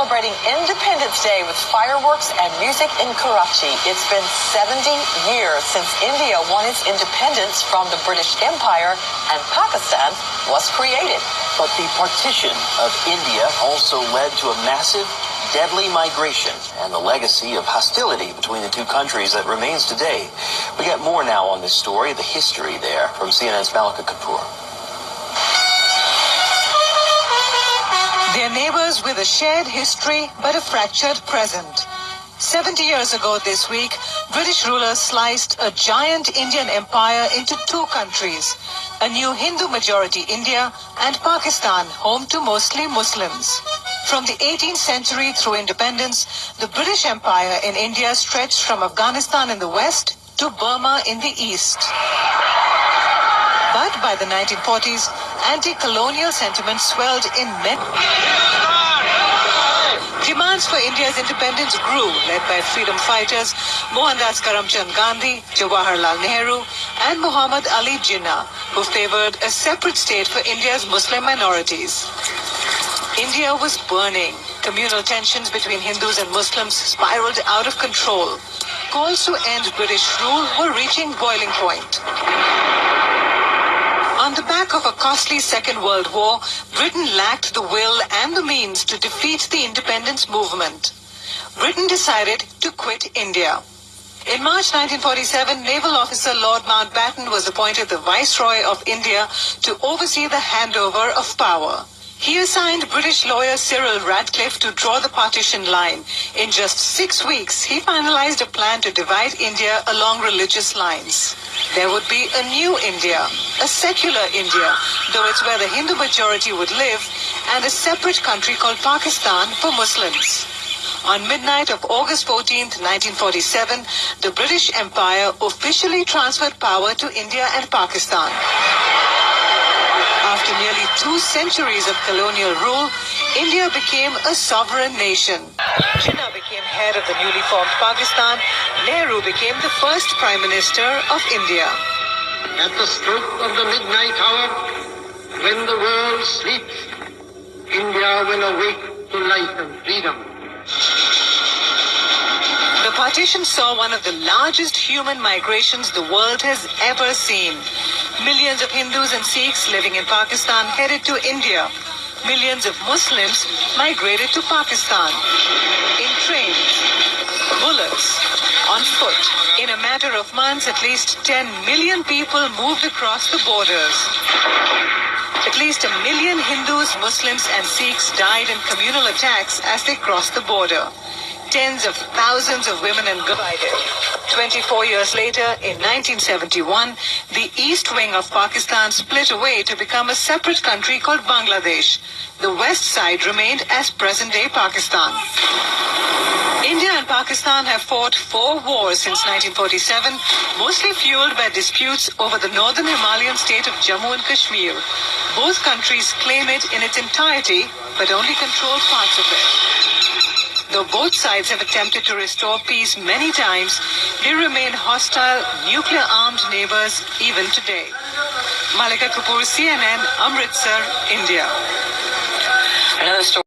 celebrating Independence Day with fireworks and music in Karachi. It's been 70 years since India won its independence from the British Empire and Pakistan was created. But the partition of India also led to a massive, deadly migration and the legacy of hostility between the two countries that remains today. We get more now on this story, the history there, from CNN's Malika Kapoor. They're neighbors with a shared history but a fractured present. 70 years ago this week, British rulers sliced a giant Indian empire into two countries, a new Hindu-majority India and Pakistan, home to mostly Muslims. From the 18th century through independence, the British Empire in India stretched from Afghanistan in the west to Burma in the east. But by the 1940s, anti-colonial sentiment swelled in men. Demands for India's independence grew, led by freedom fighters Mohandas Karamchand Gandhi, Jawaharlal Nehru, and Muhammad Ali Jinnah, who favored a separate state for India's Muslim minorities. India was burning. Communal tensions between Hindus and Muslims spiraled out of control. Calls to end British rule were reaching boiling point. On the back of a costly Second World War, Britain lacked the will and the means to defeat the independence movement. Britain decided to quit India. In March 1947, naval officer Lord Mountbatten was appointed the Viceroy of India to oversee the handover of power. He assigned British lawyer Cyril Radcliffe to draw the partition line. In just 6 weeks, he finalized a plan to divide India along religious lines. There would be a new India, a secular India, though it's where the Hindu majority would live, and a separate country called Pakistan for Muslims. On midnight of August 14, 1947, the British Empire officially transferred power to India and Pakistan. After nearly 2 centuries of colonial rule, India became a sovereign nation. Jinnah became head of the newly formed Pakistan. Nehru became the first Prime Minister of India. At the stroke of the midnight hour, when the world sleeps, India will awake to life and freedom. The partition saw one of the largest human migrations the world has ever seen. Millions of Hindus and Sikhs living in Pakistan headed to India. Millions of Muslims migrated to Pakistan. In trains, bullets, on foot. In a matter of months, at least 10 million people moved across the borders. At least 1 million Hindus, Muslims, and Sikhs died in communal attacks as they crossed the border. Tens of thousands of women and girls died. 24 years later, in 1971, the east wing of Pakistan split away to become a separate country called Bangladesh. The west side remained as present-day Pakistan. India and Pakistan have fought 4 wars since 1947, mostly fueled by disputes over the northern Himalayan state of Jammu and Kashmir. Both countries claim it in its entirety, but only control parts of it. Though both sides have attempted to restore peace many times, they remain hostile, nuclear-armed neighbors even today. Malika Kapoor, CNN, Amritsar, India. Another story.